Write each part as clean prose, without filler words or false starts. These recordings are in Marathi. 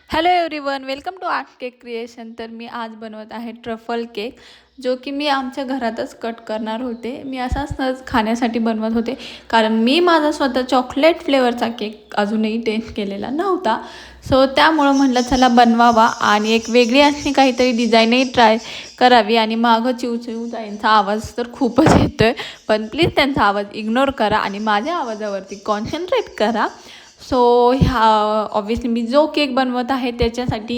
Hello everyone, welcome to art cake creation. तर मी आज बनवत आहे ट्रफल केक, जो की मी आमच्या घरातच कट करणार होते. मी असाच सहज खाण्यासाठी बनवत होते, कारण मी माझा स्वतः चॉकलेट फ्लेवरचा केक अजूनही टेस्ट केलेला नव्हता. सो त्यामुळं म्हटलं चला बनवावा आणि एक वेगळी अशी काहीतरी डिझाईनही ट्राय करावी. आणि मागं चिवचिवचा यांचा आवाज तर खूपच येतो आहे, पण प्लीज त्यांचा आवाज इग्नोर करा आणि माझ्या आवाजावरती कॉन्सन्ट्रेट करा. सो ह्या ऑब्वियसली मी जो केक बनवत आहे त्याच्यासाठी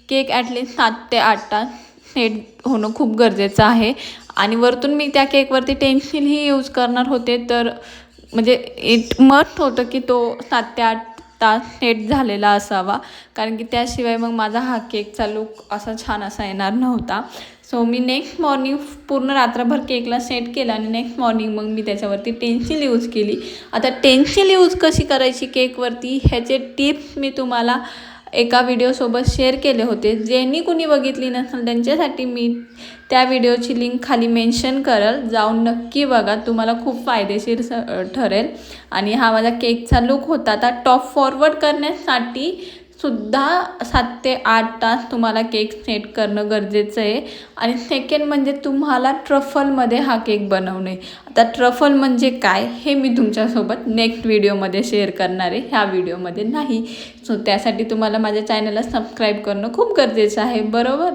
केक ॲटलिस्ट 7 ते 8 तास सेट होणं खूप गरजेचं आहे. आणि वरतून मी त्या केकवरती टेन्सिलही यूज करणार होते, तर म्हणजे इट मस्ट होतं की तो 7 ते 8 तास सेट झालेला असावा, कारण की त्याशिवाय मग माझा हा केकचा लुक असा छान असा येणार नव्हता. सो मी नेक्स्ट मॉर्निंग पूर्ण रात्रभर केकला सेट केला आणि नेक्स्ट मॉर्निंग मग मी त्याच्यावरती टेन्सिल यूज केली. आता टेन्सिल यूज कशी करायची केकवरती ह्याचे टिप्स मी तुम्हाला एका व्हिडिओसोबत शेअर केले होते. ज्यांनी कुणी बघितली नसेल त्यांच्यासाठी मी त्या व्हिडिओची लिंक खाली मेन्शन करेल, जाऊन नक्की बघा, तुम्हाला खूप फायदेशीर ठरेल. आणि हा माझा केकचा लुक होता. आता टॉप फॉरवर्ड करण्यासाठी सुद्धा 7 ते 8 तास तुम्हाला केक सेट करणं गरजेचं आहे. आणि सेकंड म्हणजे तुम्हाला ट्रफलमध्ये हा केक बनवणे. आता ट्रफल म्हणजे काय हे मी तुमच्यासोबत नेक्स्ट व्हिडिओमध्ये शेअर करणार आहे, ह्या व्हिडिओमध्ये नाही. सो त्यासाठी तुम्हाला माझ्या चॅनलला सबस्क्राईब करणं खूप गरजेचं आहे, बरोबर.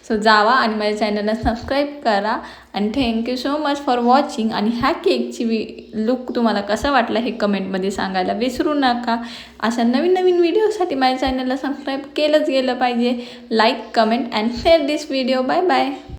सो जावा आणि माझ्या चॅनलला सबस्क्राईब करा. आणि thank you so much for watching. आणि ह्या केकची लुक तुम्हाला कसा वाटला हे कमेंटमध्ये सांगायला विसरू नका. अशा नवीन नवीन व्हिडिओसाठी माझ्या चॅनलला सबस्क्राईब केलंच गेलं पाहिजे. Like, comment and share this video. Bye bye.